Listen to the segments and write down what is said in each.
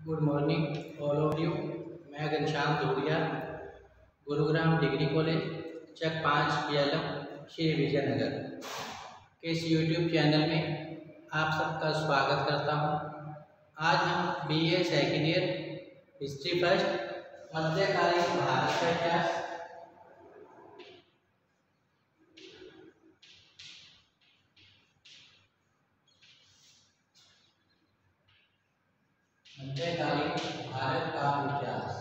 Good morning all of you. मैं Ghanshyam धूड़िया, Gurugram degree college चक 5 PLM Shri Vijayanagar के इस यूट्यूब चैनल में आप सबका स्वागत करता हूं। आज हम BA second year history first मध्यकालीन भारत का इतिहास मध्यकालीन भारत का इतिहास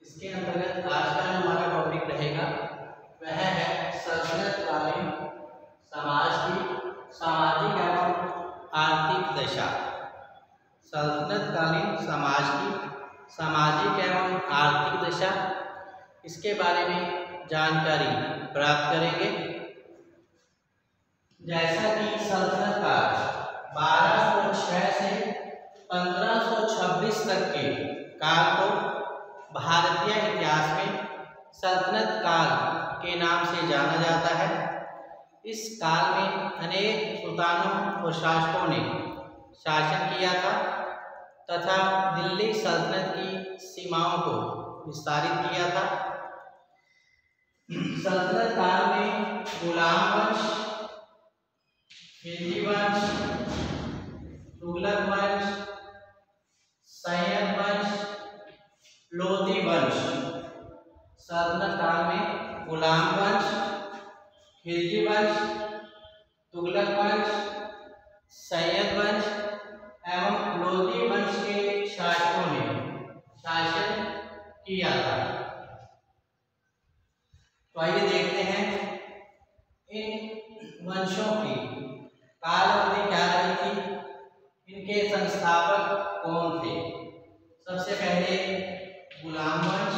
इसके अंतर्गत आज का जो हमारा टॉपिक रहेगा वह है सल्तनत कालीन समाज की सामाजिक एवं आर्थिक दशा। सल्तनत कालीन समाज की सामाजिक एवं आर्थिक दशा, इसके बारे में जानकारी प्राप्त करेंगे। जैसा कि सल्तनत काल 1206 से 1526 तक के काल को भारतीय इतिहास में सल्तनत काल के नाम से जाना जाता है। इस काल में अनेक सुल्तानों और शासकों ने शासन किया था तथा दिल्ली सल्तनत की सीमाओं को विस्तारित किया था। सल्तनत काल में गुलाम वंश, खिलजी वंश, तुगलक वंश, सैयद वंश, लोधी वंश। सल्तनत काल में गुलाम वंश, खिलजी वंश, तुगलक वंश, सैयद वंश एवं लोधी वंश के शासकों ने शासन किया था। तो आइए देखते हैं इन वंशों की काल अवधि क्या रही थी, इनके संस्थापक कौन थे। सबसे पहले गुलाम वंश।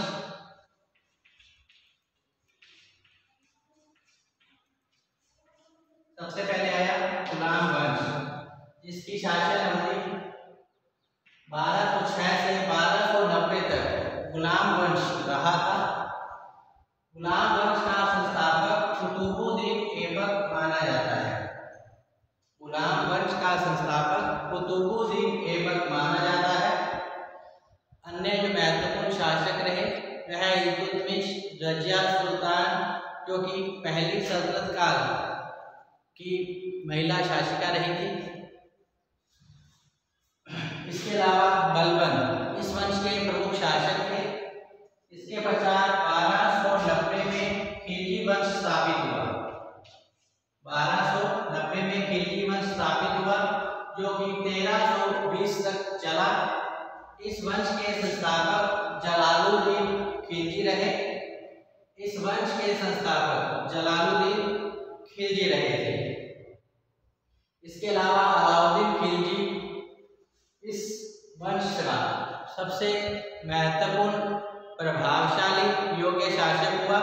सबसे पहले आया गुलाम वंश, जिसकी शासन अवधि 1206 से 1290 तक गुलाम वंश रहा था। गुलाम वंश का संस्थापक कुतुबुद्दीन ऐबक माना जाता है। गुलाम वंश का संस्थापक कुतुबुद्दीन ऐबक माना जाता है। अन्य जो महत्वपूर्ण शासक रहे वह इल्तुतमिश रजिया सुल्तान, जो कि पहली सल्तनत काल की महिला शासिका रही थी। इसके अलावा बलबन इस वंश के प्रमुख शासक थे। इसके पश्चात 1290 में खिलजी वंश स्थापित हुआ। 1290 में खिलजी वंश स्थापित हुआ, जो कि 1320 तक चला। इस वंश के संस्थापक जलालुद्दीन खिलजी रहे। इस वंश के संस्थापक जलालुद्दीन खिलजी रहे थे। इसके अलावा अलाउद्दीन खिलजी इस वंश का सबसे महत्वपूर्ण प्रभावशाली योग्य शासक हुआ,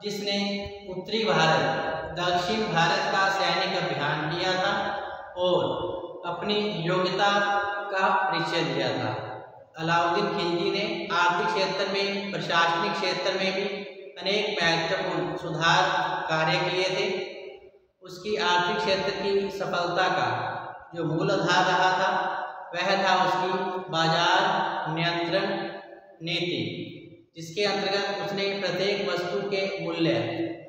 जिसने उत्तरी भारत दक्षिण भारत का सैनिक अभियान किया था और अपनी योग्यता का परिचय दिया था। अलाउद्दीन खिलजी ने आर्थिक क्षेत्र में, प्रशासनिक क्षेत्र में भी अनेक महत्वपूर्ण सुधार कार्य किए थे। उसकी आर्थिक क्षेत्र की सफलता का जो मूल आधार रहा था वह था उसकी बाजार नियंत्रण नीति, जिसके अंतर्गत उसने प्रत्येक वस्तु के मूल्य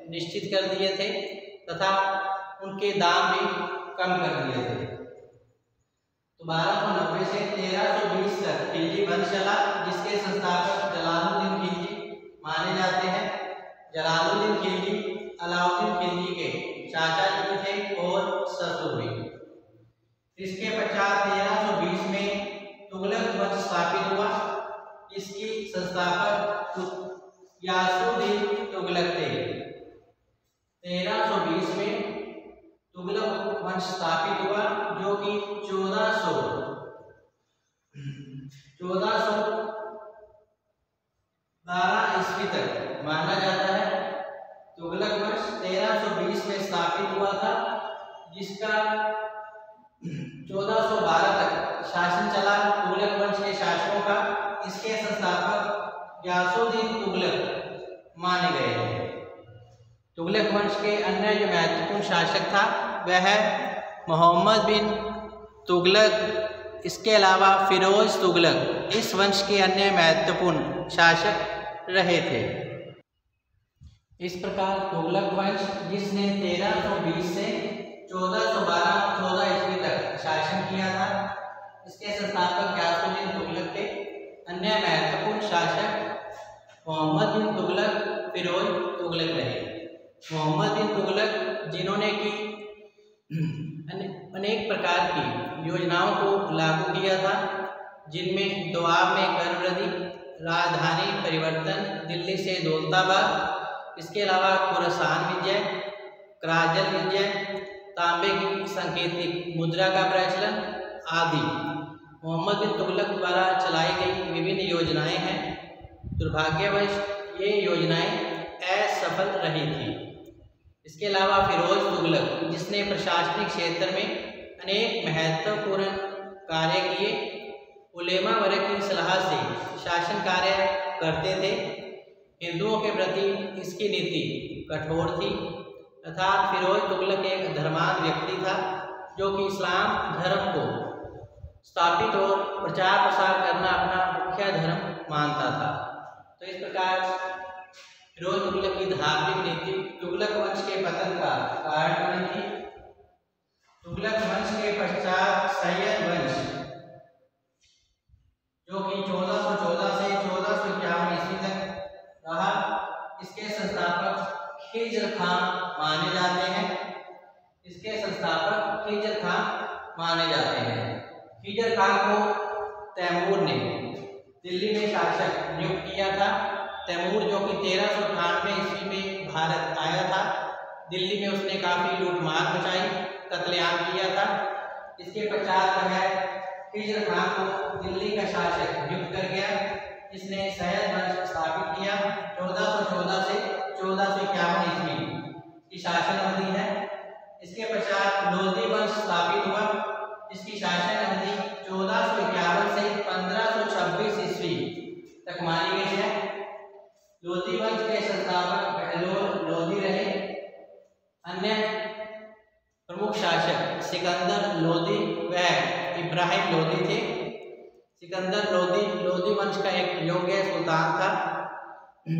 निश्चित कर दिए थे तथा उनके दाम भी कम कर दिए थे। तो 1290 से 1320 तक खिलजी वंश चला, जिसके संस्थापक जलालुद्दीन खिलजी माने जाते हैं। जलालुद्दीन खिलजी अलाउद्दीन खिलजी के चाचा जी थे और ससुर भी। इसके पश्चात 1320 में तुगलक वंश स्थापित हुआ। इसकी संस्थापक यासुद्दीन तुगलक थे। 1320 में तुगलक वंश स्थापित हुआ, जो कि 1412 ईस्वी तक माना जाता है। तुगलक वंश 1320 में स्थापित हुआ था, जिसका 1412 तक शासन चला तुगलक वंश के शासकों का। इसके संस्थापक यासुद्दीन तुगलक माने गए हैं। तुगलक वंश के अन्य जो महत्वपूर्ण शासक था वह है मोहम्मद बिन तुगलक। इसके अलावा फिरोज तुगलक इस वंश के अन्य महत्वपूर्ण शासक रहे थे। इस प्रकार तुगलक वंश जिसने 1320 से 1412 ईस्वी तक शासन किया था, इसके संस्थापक ग्यासुद्दीन तुगलक थे। अन्य महत्वपूर्ण शासक मोहम्मद बिन तुगलक, फिरोज तुगलक रहे। मोहम्मद बिन तुगलक जिन्होंने की अनेक प्रकार की योजनाओं को लागू किया था, जिनमें दोआब में कर वृद्धि, राजधानी परिवर्तन दिल्ली से दौलताबाद, इसके अलावा खुरासान विजय, कराजल विजय, तांबे की सांकेतिक मुद्रा का प्रचलन आदि मोहम्मद बिन तुगलक द्वारा चलाई गई विभिन्न योजनाएं हैं। दुर्भाग्यवश ये योजनाएं असफल रही थी। इसके अलावा फिरोज तुगलक जिसने प्रशासनिक क्षेत्र में अनेक महत्वपूर्ण कार्य किए, उलेमा वर्ग की सलाह से शासन कार्य करते थे। हिंदुओं के प्रति इसकी नीति कठोर थी तथा फिरोज तुगलक एक धर्मांध व्यक्ति था जो कि इस्लाम धर्म को स्थापित और प्रचार प्रसार करना अपना मुख्य धर्म मानता था। तो इस प्रकार फिरोज तुगलक की धार्मिक नीति तुगलक वंश के पतन का कारण बनी थी। तुगलक वंश के पश्चात सैयद वंश जो कि 1414 से 1451 ईस्वी तक रहा, इसके संस्थापक खिज्र खां माने जाते हैं। इसके संस्थापक खिज्र खां माने जाते हैं। खिज्र खां को तैमूर ने दिल्ली में शासक नियुक्त किया था। तैमूर जो कि 1398 ईस्वी में भारत आया था, दिल्ली में उसने काफी लूटमार मचाई, कत्लेआम किया था। इसके पश्चात वह खिज्र खां को दिल्ली का शासक नियुक्त कर गया। इसने सैयद वंश स्थापित किया। 1414 से 1451 ईस्वी की शासन अवधि है। इसके पश्चात लोधी वंश स्थापित हुआ। इसकी शासन अवधि 1451 से 1526 ईस्वी तक मानी गई है। लोधी वंश के संस्थापक बहलोल लोधी रहे। अन्य प्रमुख शासक सिकंदर लोधी व इब्राहिम लोधी थे। सिकंदर लोधी वंश का एक योग्य सुल्तान था,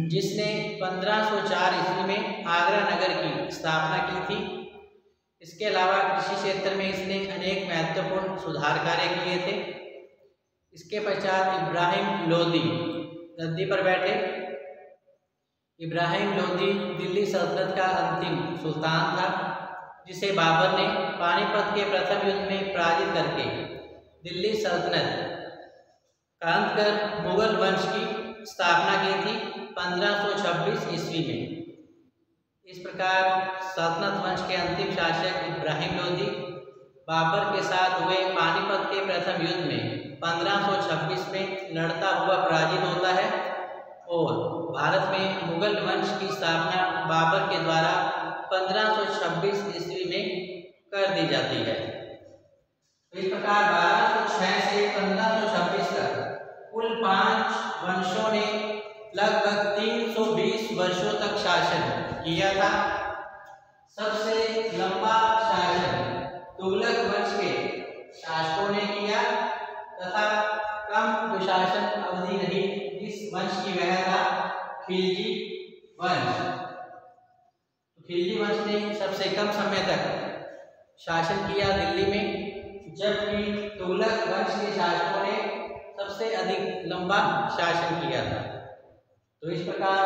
जिसने 1504 ईस्वी में आगरा नगर की स्थापना की थी। इसके अलावा कृषि क्षेत्र में इसने अनेक महत्वपूर्ण सुधार कार्य किए थे। इसके पश्चात इब्राहिम लोधी गद्दी पर बैठे। इब्राहिम लोधी दिल्ली सल्तनत का अंतिम सुल्तान था, जिसे बाबर ने पानीपत के प्रथम युद्ध में पराजित करके दिल्ली सल्तनत का अंत कर मुगल वंश की स्थापना की थी 1526 ईस्वी में। इस प्रकार सल्तनत वंश के अंतिम शासक इब्राहिम लोधी बाबर के साथ हुए पानीपत के प्रथम युद्ध में 1526 में लड़ता हुआ पराजित होता है और भारत में मुगल वंश की स्थापना बाबर के द्वारा 1526 ईस्वी में कर दी जाती है। इस प्रकार 1206 से 1526 तक कुल 5 वंशों ने लगभग 320 वर्षों तक शासन किया था। सबसे लंबा शासन तुगलक वंश के शासकों ने किया तथा कम जो शासन अवधि रही इस वंश की वह था खिलजी वंश। खिलजी वंश ने सबसे कम समय तक शासन किया दिल्ली में, जबकि तुगलक वंश के शासकों ने सबसे अधिक लंबा शासन किया था। तो इस प्रकार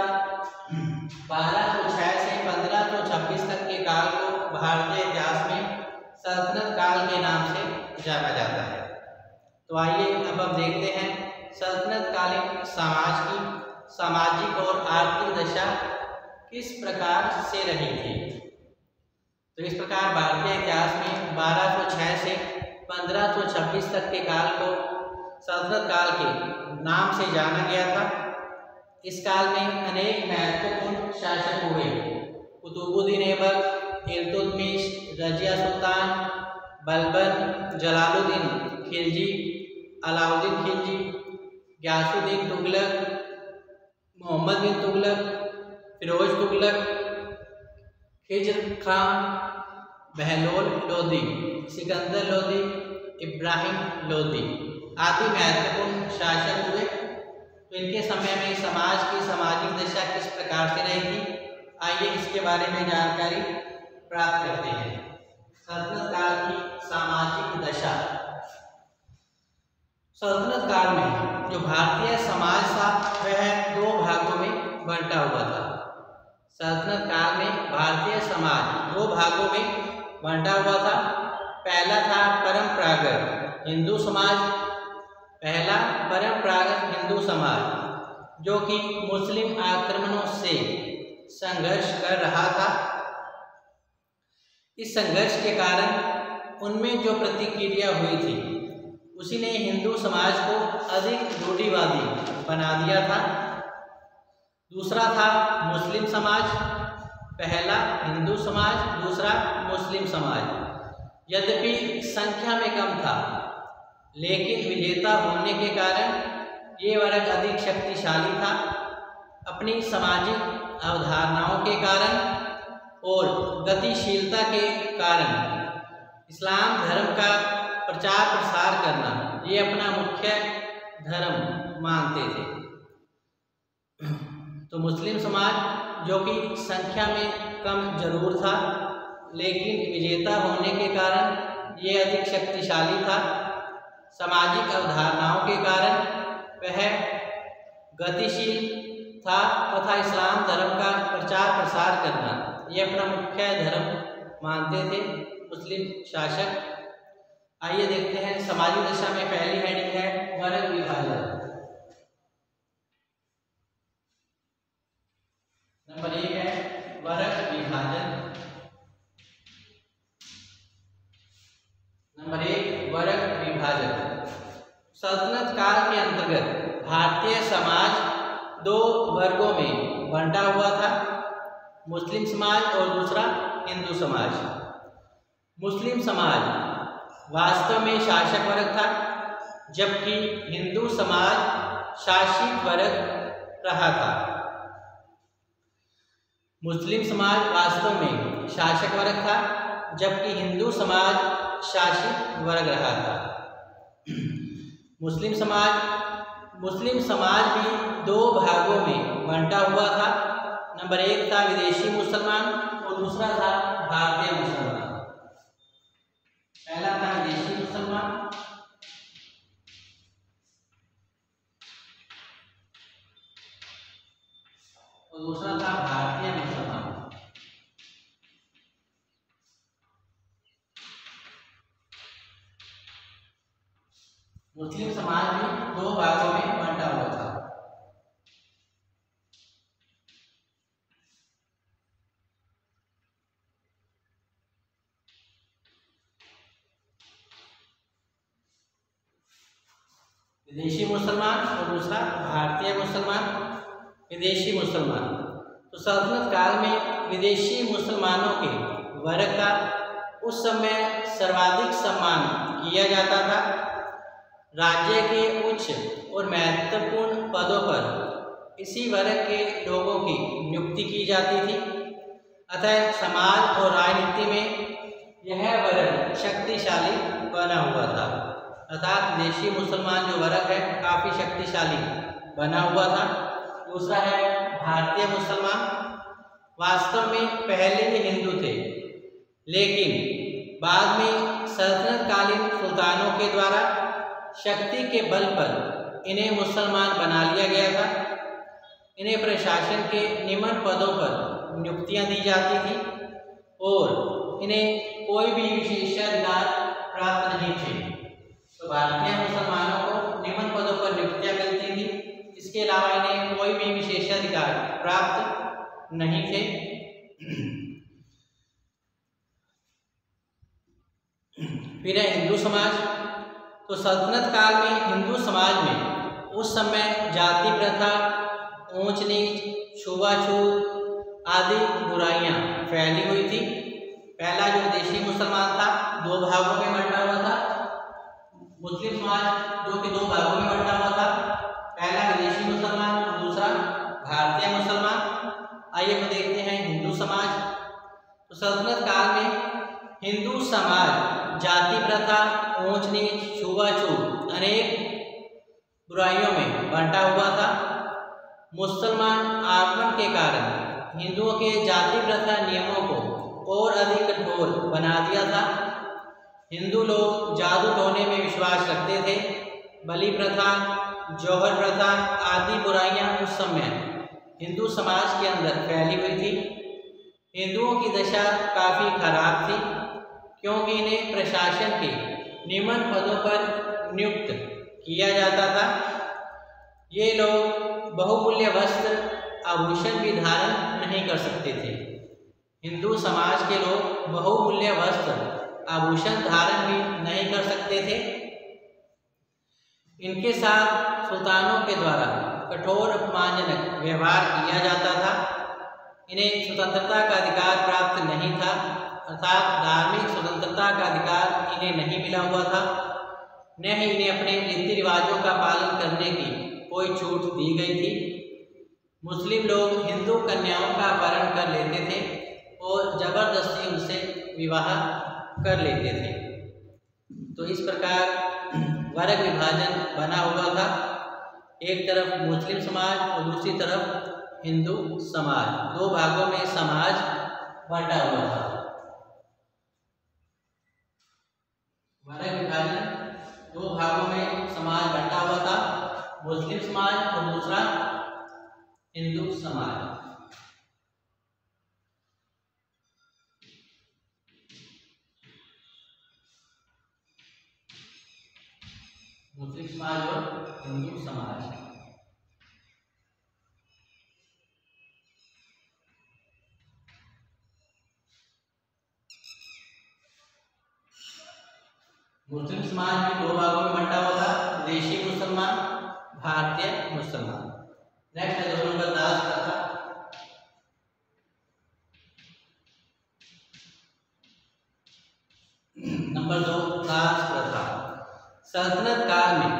1206 से 1526 तक के काल को भारतीय इतिहास में सल्तनत काल के नाम से जाना जाता है। तो आइए अब हम देखते हैं सल्तनत कालीन समाज की सामाजिक और आर्थिक दशा किस प्रकार से रही थी। तो इस प्रकार भारतीय इतिहास में 1206 से 1526 तक के काल को सल्तनत काल के नाम से जाना गया था। इस काल में अनेक महत्वपूर्ण शासक हुए। कुतुबुद्दीन ऐबक, इल्तुतमिश, रजिया सुल्तान, बलबन, जलालुद्दीन खिलजी, अलाउद्दीन खिलजी, ग्यासुद्दीन तुगलक, मोहम्मद बिन तुगलक, फिरोज तुगलक, खिज्र खान, बहलोल लोदी, सिकंदर लोदी, इब्राहिम लोदी आदि महत्वपूर्ण शासक हुए। तो इनके समय में समाज की सामाजिक दशा किस प्रकार से रही थी, आइए इसके बारे में जानकारी प्राप्त करते हैं। सल्तनत काल की सामाजिक दशा। सल्तनत काल में जो भारतीय समाज था वह दो भागों में बंटा हुआ था। सल्तनत काल में भारतीय समाज दो भागों में बंटा हुआ था। पहला था परंपरागत हिंदू समाज, पहला परंपरागत हिंदू समाज जो कि मुस्लिम आक्रमणों से संघर्ष कर रहा था। इस संघर्ष के कारण उनमें जो प्रतिक्रिया हुई थी उसी ने हिंदू समाज को अधिक रूढ़िवादी बना दिया था। दूसरा था मुस्लिम समाज, पहला हिंदू समाज, दूसरा मुस्लिम समाज। यद्यपि संख्या में कम था लेकिन विजेता होने के कारण ये वर्ग अधिक शक्तिशाली था। अपनी सामाजिक अवधारणाओं के कारण और गतिशीलता के कारण इस्लाम धर्म का प्रचार प्रसार करना ये अपना मुख्य धर्म मानते थे। तो मुस्लिम समाज जो कि संख्या में कम जरूर था लेकिन विजेता होने के कारण ये अधिक शक्तिशाली था। सामाजिक अवधारणाओं के कारण वह गतिशील था तथा इस्लाम धर्म का प्रचार प्रसार करना ये अपना मुख्य धर्म मानते थे मुस्लिम शासक। आइए देखते हैं सामाजिक दशा में पहली हेडिंग है वर्ग विभाजन। नंबर 1 है वर्ग विभाजन। नंबर 1 वर्ग विभाजन। सल्तनत काल के अंतर्गत भारतीय समाज दो वर्गों में बंटा हुआ था, मुस्लिम समाज और दूसरा हिंदू समाज। मुस्लिम समाज वास्तव में शासक वर्ग था जबकि हिंदू समाज शासित वर्ग रहा था। मुस्लिम समाज वास्तव में शासक वर्ग था जबकि हिंदू समाज शासित वर्ग रहा था। मुस्लिम समाज भी दो भागों में बंटा हुआ था। नंबर 1 था विदेशी मुसलमान और दूसरा था भारतीय मुसलमान। पहला था विदेशी मुसलमान और दूसरा था भारतीय मुसलमान। मुस्लिम समाज भी दो भागों में बंटा हुआ था। विदेशी मुसलमान और दूसरा भारतीय मुसलमान। विदेशी मुसलमान तो सल्तनत काल में विदेशी मुसलमानों के वर्ग का उस समय सर्वाधिक सम्मान किया जाता था। राज्य के उच्च और महत्वपूर्ण पदों पर इसी वर्ग के लोगों की नियुक्ति की जाती थी। अतः समाज और राजनीति में यह वर्ग शक्तिशाली बना हुआ था। अर्थात विदेशी मुसलमान जो वर्ग है काफ़ी शक्तिशाली बना हुआ था। दूसरा है भारतीय मुसलमान। वास्तव में पहले ये हिंदू थे लेकिन बाद में सल्तनतकालीन सुल्तानों के द्वारा शक्ति के बल पर इन्हें मुसलमान बना लिया गया था। इन्हें प्रशासन के निम्न पदों पर नियुक्तियां दी जाती थी और इन्हें कोई भी विशेषाधिकार प्राप्त नहीं थे। तो भारतीय मुसलमानों को निम्न पदों पर नियुक्तियां मिलती थी, इसके अलावा इन्हें कोई भी विशेषाधिकार प्राप्त नहीं थे। फिर है हिंदू समाज। तो सल्तनत काल में हिंदू समाज में उस समय जाति प्रथा, ऊंच नीच, छुआछूत आदि बुराइयां फैली हुई थी। पहला जो विदेशी मुसलमान था दो भागों में बंटा हुआ था। मुस्लिम समाज जो कि दो भागों में बंटा हुआ था, पहला विदेशी मुसलमान और दूसरा भारतीय मुसलमान। आइए सल्तनत काल में हिंदू समाज जाति प्रथा, ऊंच नीच, छुआछूत अनेक बुराइयों में बंटा हुआ था। मुसलमान आगमन के कारण हिंदुओं के जाति प्रथा नियमों को और अधिक कठोर बना दिया था। हिंदू लोग जादू टोने में विश्वास रखते थे। बलि प्रथा, जौहर प्रथा आदि बुराइयां उस समय हिंदू समाज के अंदर फैली हुई थी। हिंदुओं की दशा काफ़ी खराब थी, क्योंकि इन्हें प्रशासन के निम्न पदों पर नियुक्त किया जाता था। ये लोग बहुमूल्य वस्त्र, आभूषण भी धारण नहीं कर सकते थे। हिंदू समाज के लोग बहुमूल्य वस्त्र, आभूषण धारण भी नहीं कर सकते थे। इनके साथ सुल्तानों के द्वारा कठोर अपमानजनक व्यवहार किया जाता था। इन्हें स्वतंत्रता का अधिकार प्राप्त नहीं था, अर्थात धार्मिक स्वतंत्रता का अधिकार इन्हें नहीं मिला हुआ था। न ही इन्हें अपने रीति रिवाजों का पालन करने की कोई छूट दी गई थी। मुस्लिम लोग हिंदू कन्याओं का अपहरण कर लेते थे और जबरदस्ती उनसे विवाह कर लेते थे। तो इस प्रकार वर्ग विभाजन बना हुआ था। एक तरफ मुस्लिम समाज और दूसरी तरफ हिंदू समाज, दो भागों में समाज बंटा हुआ था। वर्ग विभाजन, दो भागों में समाज बंटा हुआ था, मुस्लिम समाज और दूसरा हिंदू समाज। मुस्लिम समाज और हिंदू समाज। मुस्लिम समाज भी दो भागों में बंटा हुआ था, विदेशी मुसलमान, भारतीय मुसलमान। नेक्स्ट है 2 नंबर दास प्रथा। नंबर 2 दास प्रथा। सल्तनत काल में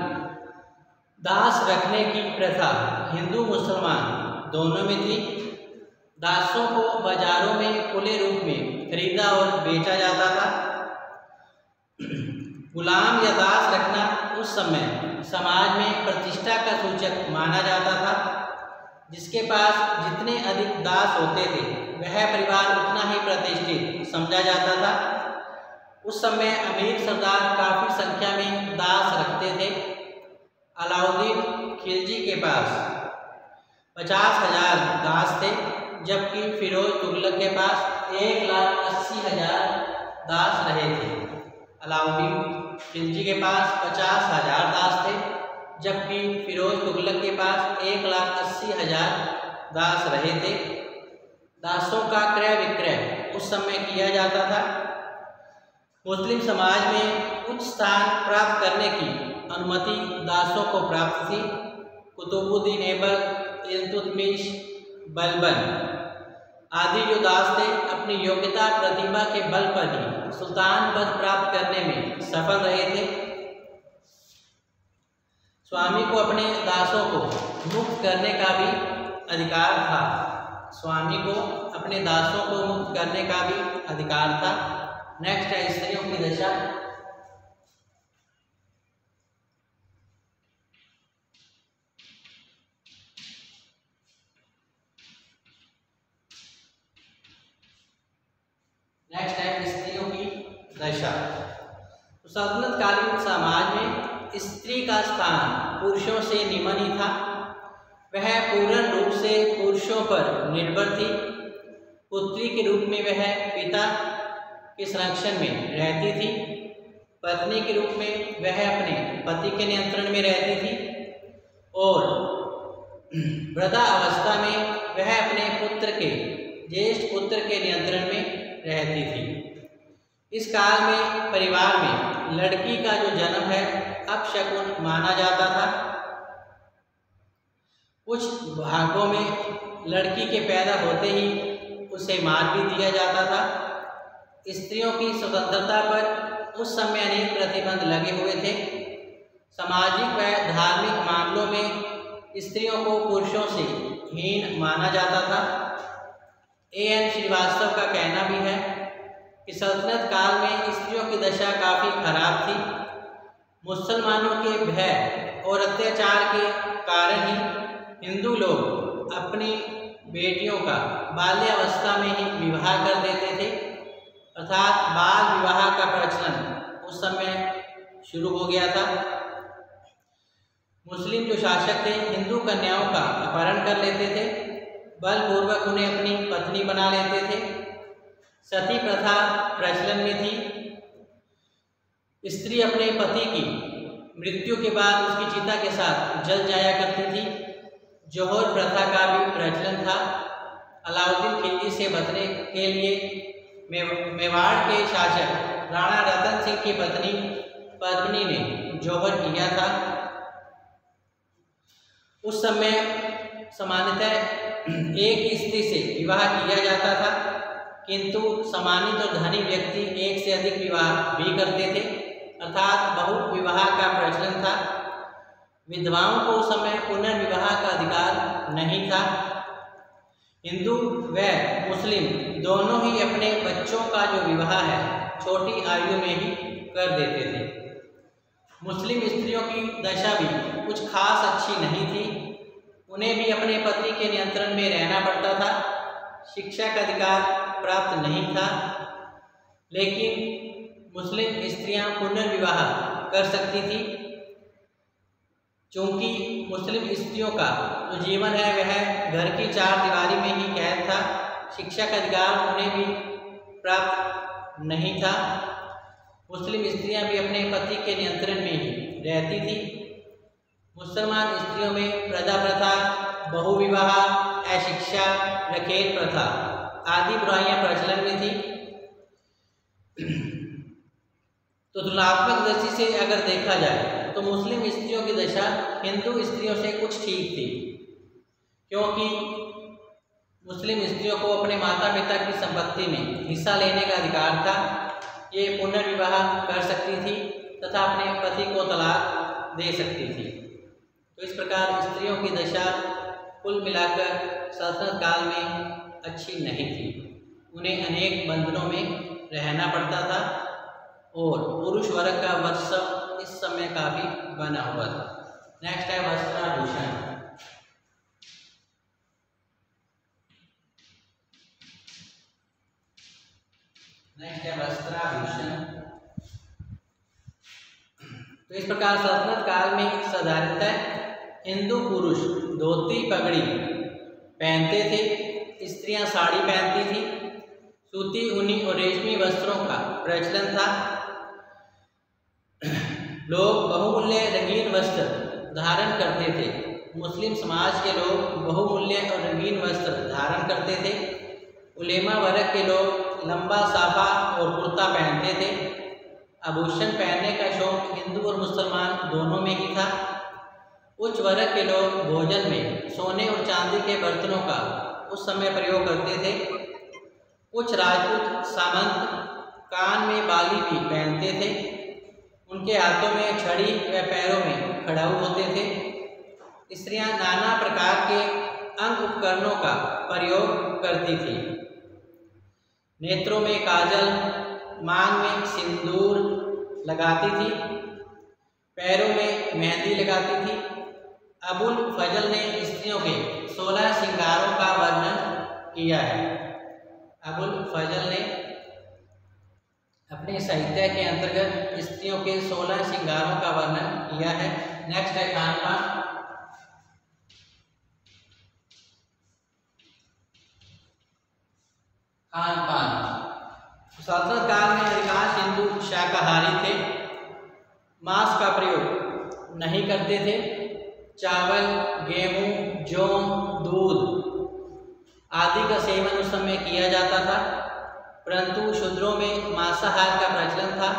दास रखने की प्रथा हिंदू मुसलमान दोनों में थी। दासों को बाजारों में खुले रूप में खरीदा और बेचा जाता था। गुलाम या दास रखना उस समय समाज में प्रतिष्ठा का सूचक माना जाता था। जिसके पास जितने अधिक दास होते थे वह परिवार उतना ही प्रतिष्ठित समझा जाता था। उस समय अमीर सरदार काफ़ी संख्या में दास रखते थे। अलाउद्दीन खिलजी के पास 50,000 दास थे, जबकि फिरोज तुगलक के पास 1,80,000 दास रहे थे। अलाउद्दीन खिलजी के पास 50,000 दास थे, जबकि फिरोज तुगलक के पास 1,80,000 दास रहे थे। दासों का क्रय विक्रय उस समय किया जाता था। मुस्लिम समाज में उच्च स्थान प्राप्त करने की अनुमति दासों को प्राप्त थी। कुतुबुद्दीन ऐबक, इल्तुतमिश, बलबन आदि जो दास थे अपनी योग्यता प्रतिभा के बल पर ही सुल्तान पद प्राप्त करने में सफल रहे थे। स्वामी को अपने दासों को मुक्त करने का भी अधिकार था। स्वामी को अपने दासों को मुक्त करने का भी अधिकार था। नेक्स्ट है स्त्रियों की दशा। नेक्स्ट है स्त्रियों की दशा। तो सल्तनत कालीन समाज में स्त्री का स्थान पुरुषों से निम्न ही था। वह पूर्ण रूप से पुरुषों पर निर्भर थी। पुत्री के रूप में वह पिता के संरक्षण में रहती थी। पत्नी के रूप में वह अपने पति के नियंत्रण में रहती थी और वृद्धा अवस्था में वह अपने पुत्र के ज्येष्ठ पुत्र के नियंत्रण में रहती थी। इस काल में परिवार में लड़की का जो जन्म है अपशकुन माना जाता था। कुछ भागों में लड़की के पैदा होते ही उसे मार भी दिया जाता था। स्त्रियों की स्वतंत्रता पर उस समय अनेक प्रतिबंध लगे हुए थे। सामाजिक व धार्मिक मामलों में स्त्रियों को पुरुषों से हीन माना जाता था। A.N. श्रीवास्तव का कहना भी है कि सल्तनत काल में स्त्रियों की दशा काफ़ी खराब थी। मुसलमानों के भय और अत्याचार के कारण ही हिंदू लोग अपनी बेटियों का बाल्यावस्था में ही विवाह कर देते थे, अर्थात बाल विवाह का प्रचलन उस समय शुरू हो गया था। मुस्लिम जो शासक थे हिंदू कन्याओं का अपहरण कर लेते थे, बलपूर्वक उन्हें अपनी पत्नी बना लेते थे। सती प्रथा प्रचलन में थी। स्त्री अपने पति की मृत्यु के बाद उसकी चिता के साथ जल जाया करती थी। जौहर प्रथा का भी प्रचलन था। अलाउद्दीन खिलजी से बचने के लिए मेवाड़ के शासक राणा रतन सिंह की पत्नी पद्मिनी ने जौहर किया था। उस समय सामान्यतः एक स्त्री से विवाह किया जाता था, किंतु सम्मानित और धनी व्यक्ति एक से अधिक विवाह भी करते थे, अर्थात बहु विवाह का प्रचलन था। विधवाओं को उस समय पुनर्विवाह का अधिकार नहीं था। हिंदू व मुस्लिम दोनों ही अपने बच्चों का जो विवाह है छोटी आयु में ही कर देते थे। मुस्लिम स्त्रियों की दशा भी कुछ खास अच्छी नहीं थी। उन्हें भी अपने पति के नियंत्रण में रहना पड़ता था। शिक्षा का अधिकार प्राप्त नहीं था, लेकिन मुस्लिम स्त्रियां पुनर्विवाह कर सकती थी। चूँकि मुस्लिम स्त्रियों का जो जीवन है वह घर की चार दीवारी में ही कैद था, शिक्षा का अधिकार उन्हें भी प्राप्त नहीं था। मुस्लिम स्त्रियां भी अपने पति के नियंत्रण में ही रहती थी। मुसलमान स्त्रियों में प्रदा प्रथा, बहुविवाह, अशिक्षा, रखेल प्रथा आदि बुराइयां प्रचलन में थी। तो तुलनात्मक दृष्टि से अगर देखा जाए तो मुस्लिम स्त्रियों की दशा हिंदू स्त्रियों से कुछ ठीक थी, क्योंकि मुस्लिम स्त्रियों को अपने माता पिता की संपत्ति में हिस्सा लेने का अधिकार था। ये पुनर्विवाह कर सकती थी तथा अपने पति को तलाक दे सकती थी। तो इस प्रकार स्त्रियों की दशा कुल मिलाकर सल्तनत काल में अच्छी नहीं थी। उन्हें अनेक बंधनों में रहना पड़ता था और पुरुष वर्ग का वर्चस्व इस समय काफी बना हुआ था। नेक्स्ट है वस्त्राभूषण। नेक्स्ट है वस्त्राभूषण। तो इस प्रकार सल्तनत काल में साधारणतः हिंदू पुरुष धोती पगड़ी पहनते थे, स्त्रियां साड़ी पहनती थी। सूती, ऊनी और रेशमी वस्त्रों का प्रचलन था। लोग बहुमूल्य रंगीन वस्त्र धारण करते थे। मुस्लिम समाज के लोग बहुमूल्य और रंगीन वस्त्र धारण करते थे। उलेमा वर्ग के लोग लंबा साफा और कुर्ता पहनते थे। आभूषण पहनने का शौक हिंदू और मुसलमान दोनों में ही था। उच्च वर्ग के लोग भोजन में सोने और चांदी के बर्तनों का उस समय प्रयोग करते थे। कुछ राजपूत सामंत कान में बाली भी पहनते थे। उनके हाथों में छड़ी व पैरों में खड़ाऊ होते थे। स्त्रियां नाना प्रकार के अंग उपकरणों का प्रयोग करती थी। नेत्रों में काजल, मांग में सिंदूर लगाती थी, पैरों में मेहंदी लगाती थी। अबुल फजल ने स्त्रियों के 16 श्रृंगारों का वर्णन किया है। अबुल फजल ने अपने साहित्य के अंतर्गत स्त्रियों के 16 श्रृंगारों का वर्णन किया है। नेक्स्ट है खानपान। खानपान सल्तनत काल में अधिकांश हिंदू शाकाहारी थे, मांस का प्रयोग नहीं करते थे। चावल, गेहूं, जौ, दूध आदि का सेवन उस समय किया जाता था, परंतु शूद्रों में मांसाहार का प्रचलन था।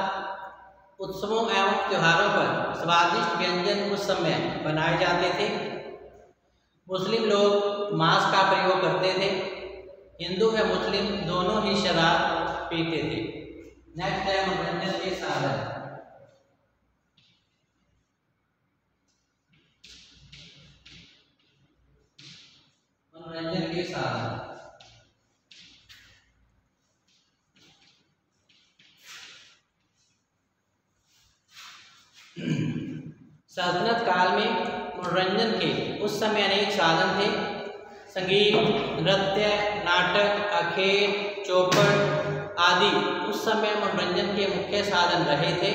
उत्सवों एवं त्योहारों पर स्वादिष्ट व्यंजन उस समय बनाए जाते थे। मुस्लिम लोग मांस का प्रयोग करते थे। हिंदू व मुस्लिम दोनों ही शराब पीते थे। नेक्स्ट है मनोरंजन के साधन। मनोरंजन के साधन सल्तनत काल में मनोरंजन के उस समय अनेक साधन थे। संगीत, नृत्य, नाटक, अखेल, चौपड़ आदि उस समय मनोरंजन के मुख्य साधन रहे थे।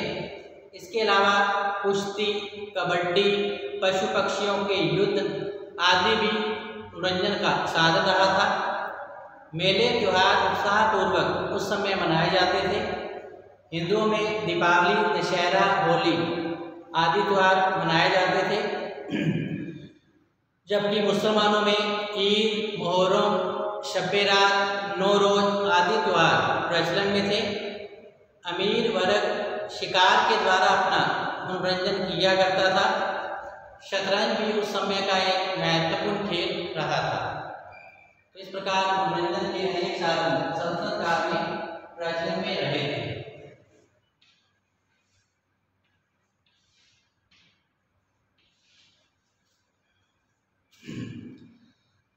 इसके अलावा कुश्ती, कबड्डी, पशु पक्षियों के युद्ध आदि भी मनोरंजन का साधन रहा था। मेले त्योहार उत्साहपूर्वक उस समय मनाए जाते थे। हिंदुओं में दीपावली, दशहरा, होली आदि त्योहार मनाए जाते थे, जबकि मुसलमानों में ईद, मुहर्रम, शब-ए-रात, नौरोज आदि त्योहार प्रचलन में थे। अमीर वर्ग शिकार के द्वारा अपना मनोरंजन किया करता था। शतरंज भी उस समय का एक महत्वपूर्ण खेल रहा था। तो इस प्रकार मनोरंजन के अनेक साधन सल्तनत काल में प्रचलन में रहे थे।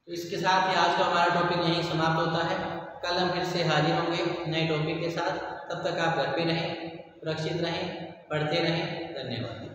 तो इसके साथ ही आज का हमारा टॉपिक यहीं समाप्त होता है। कल हम फिर से हाजिर होंगे नए टॉपिक के साथ। तब तक आप घर पे रहें, सुरक्षित रहें, पढ़ते रहें। धन्यवाद।